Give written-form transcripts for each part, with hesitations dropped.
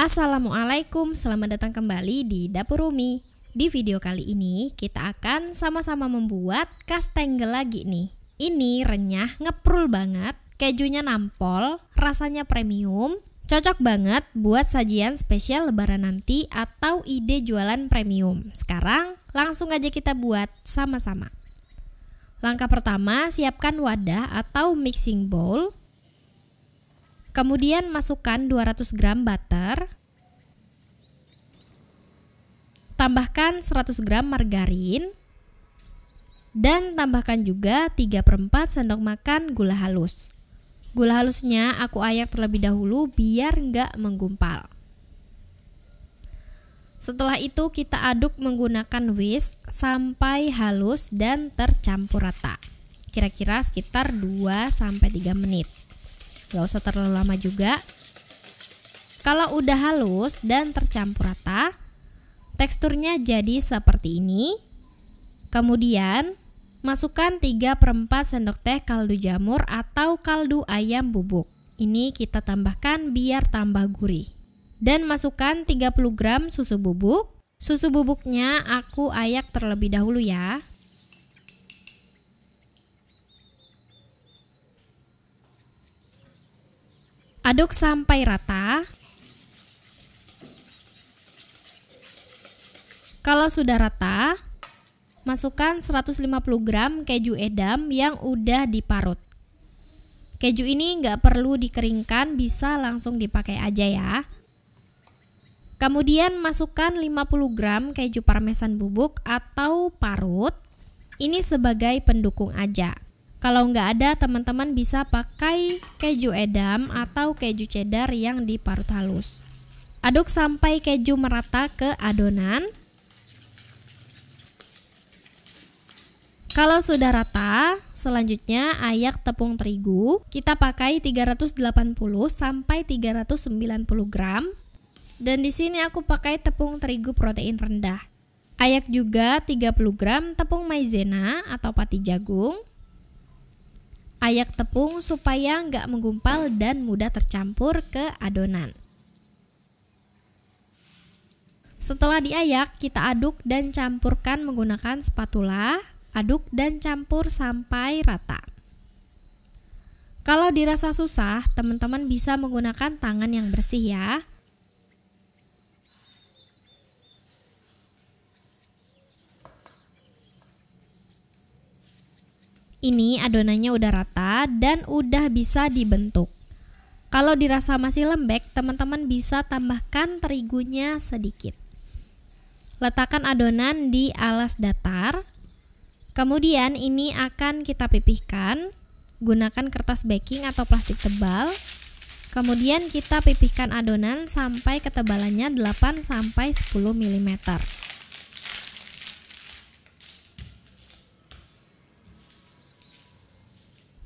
Assalamualaikum, selamat datang kembali di Dapur Umi. Di video kali ini kita akan sama-sama membuat kastengel lagi nih. Ini renyah, ngeprul banget, kejunya nampol, rasanya premium, cocok banget buat sajian spesial lebaran nanti atau ide jualan premium. Sekarang langsung aja kita buat sama-sama. Langkah pertama, siapkan wadah atau mixing bowl. Kemudian masukkan 200 gram butter, tambahkan 100 gram margarin, dan tambahkan juga 3/4 sendok makan gula halus. Gula halusnya aku ayak terlebih dahulu biar nggak menggumpal. Setelah itu kita aduk menggunakan whisk sampai halus dan tercampur rata. Kira-kira sekitar 2-3 menit. Gak usah terlalu lama juga. Kalau udah halus dan tercampur rata, teksturnya jadi seperti ini. Kemudian masukkan 3/4 sendok teh kaldu jamur atau kaldu ayam bubuk. Ini kita tambahkan biar tambah gurih. Dan masukkan 30 gram susu bubuk. Susu bubuknya aku ayak terlebih dahulu ya. Aduk sampai rata. Kalau sudah rata, masukkan 150 gram keju edam yang udah diparut. Keju ini nggak perlu dikeringkan, bisa langsung dipakai aja ya. Kemudian masukkan 50 gram keju parmesan bubuk atau parut. Ini sebagai pendukung aja. Kalau nggak ada, teman-teman bisa pakai keju edam atau keju cheddar yang diparut halus. Aduk sampai keju merata ke adonan. Kalau sudah rata, selanjutnya ayak tepung terigu. Kita pakai 380 sampai 390 gram. Dan di sini aku pakai tepung terigu protein rendah. Ayak juga 30 gram tepung maizena atau pati jagung. Ayak tepung supaya nggak menggumpal dan mudah tercampur ke adonan. Setelah diayak, kita aduk dan campurkan menggunakan spatula. Aduk dan campur sampai rata. Kalau dirasa susah, teman-teman bisa menggunakan tangan yang bersih ya. Ini adonannya udah rata dan udah bisa dibentuk. Kalau dirasa masih lembek, teman-teman bisa tambahkan terigunya sedikit. Letakkan adonan di alas datar. Kemudian ini akan kita pipihkan. Gunakan kertas baking atau plastik tebal. Kemudian kita pipihkan adonan sampai ketebalannya 8-10 mm.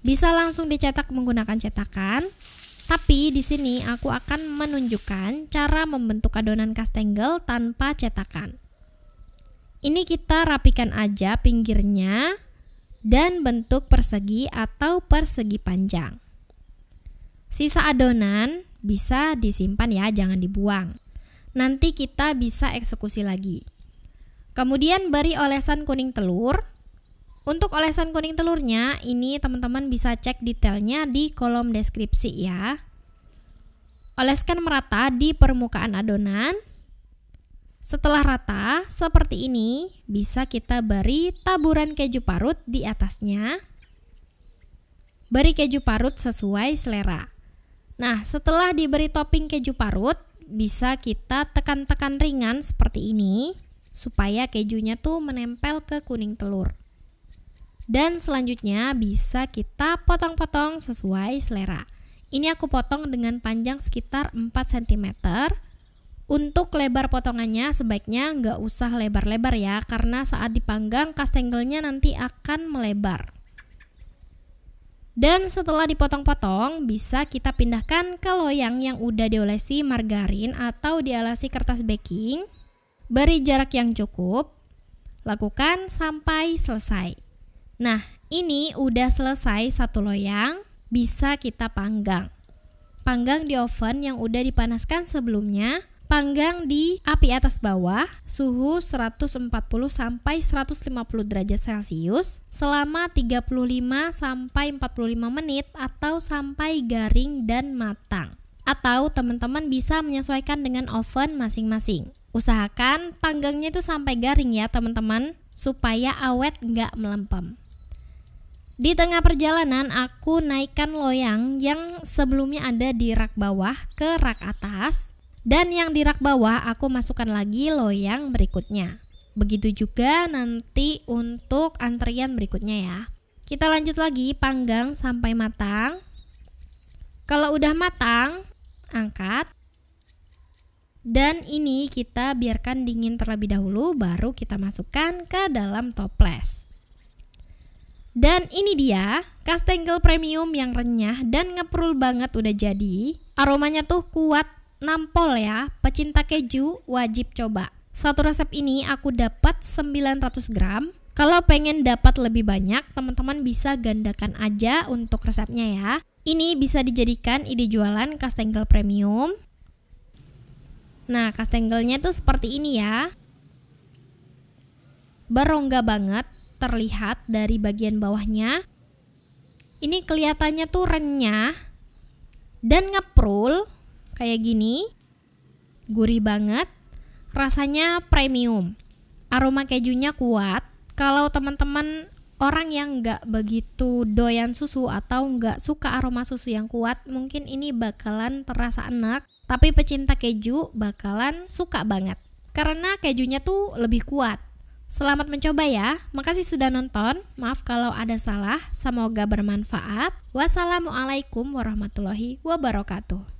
Bisa langsung dicetak menggunakan cetakan, tapi di sini aku akan menunjukkan cara membentuk adonan kastengel tanpa cetakan. Ini kita rapikan aja pinggirnya dan bentuk persegi atau persegi panjang. Sisa adonan bisa disimpan ya, jangan dibuang. Nanti kita bisa eksekusi lagi. Kemudian beri olesan kuning telur. Untuk olesan kuning telurnya, ini teman-teman bisa cek detailnya di kolom deskripsi ya. Oleskan merata di permukaan adonan. Setelah rata seperti ini, bisa kita beri taburan keju parut di atasnya. Beri keju parut sesuai selera. Nah, setelah diberi topping keju parut, bisa kita tekan-tekan ringan seperti ini supaya kejunya tuh menempel ke kuning telur. Dan selanjutnya bisa kita potong-potong sesuai selera. Ini aku potong dengan panjang sekitar 4 cm. Untuk lebar potongannya sebaiknya nggak usah lebar-lebar ya, karena saat dipanggang kastengelnya nanti akan melebar. Dan setelah dipotong-potong, bisa kita pindahkan ke loyang yang udah diolesi margarin atau diolesi kertas baking. Beri jarak yang cukup. Lakukan sampai selesai. Nah, ini udah selesai satu loyang, bisa kita panggang. panggang di oven yang udah dipanaskan sebelumnya. Panggang di api atas bawah, suhu 140 sampai 150 derajat Celcius selama 35 sampai 45 menit atau sampai garing dan matang. Atau teman-teman bisa menyesuaikan dengan oven masing-masing. Usahakan panggangnya itu sampai garing ya teman-teman, supaya awet nggak melempem. Di tengah perjalanan aku naikkan loyang yang sebelumnya ada di rak bawah ke rak atas. Dan yang di rak bawah aku masukkan lagi loyang berikutnya. Begitu juga nanti untuk antrian berikutnya ya. Kita lanjut lagi panggang sampai matang. Kalau udah matang, angkat. Dan ini kita biarkan dingin terlebih dahulu, baru kita masukkan ke dalam toples. Dan ini dia kastengel premium yang renyah dan ngeprul banget udah jadi. Aromanya tuh kuat, nampol ya, pecinta keju wajib coba. Satu resep ini aku dapat 900 gram. Kalau pengen dapat lebih banyak, teman-teman bisa gandakan aja untuk resepnya ya. Ini bisa dijadikan ide jualan kastengel premium. Nah, kastengelnya tuh seperti ini ya. Berongga banget terlihat dari bagian bawahnya. Ini kelihatannya tuh renyah dan ngeprul. Kayak gini, gurih banget, rasanya premium, aroma kejunya kuat. Kalau teman-teman orang yang nggak begitu doyan susu atau nggak suka aroma susu yang kuat, mungkin ini bakalan terasa enak. Tapi pecinta keju bakalan suka banget, karena kejunya tuh lebih kuat. Selamat mencoba ya, makasih sudah nonton, maaf kalau ada salah, semoga bermanfaat. Wassalamualaikum warahmatullahi wabarakatuh.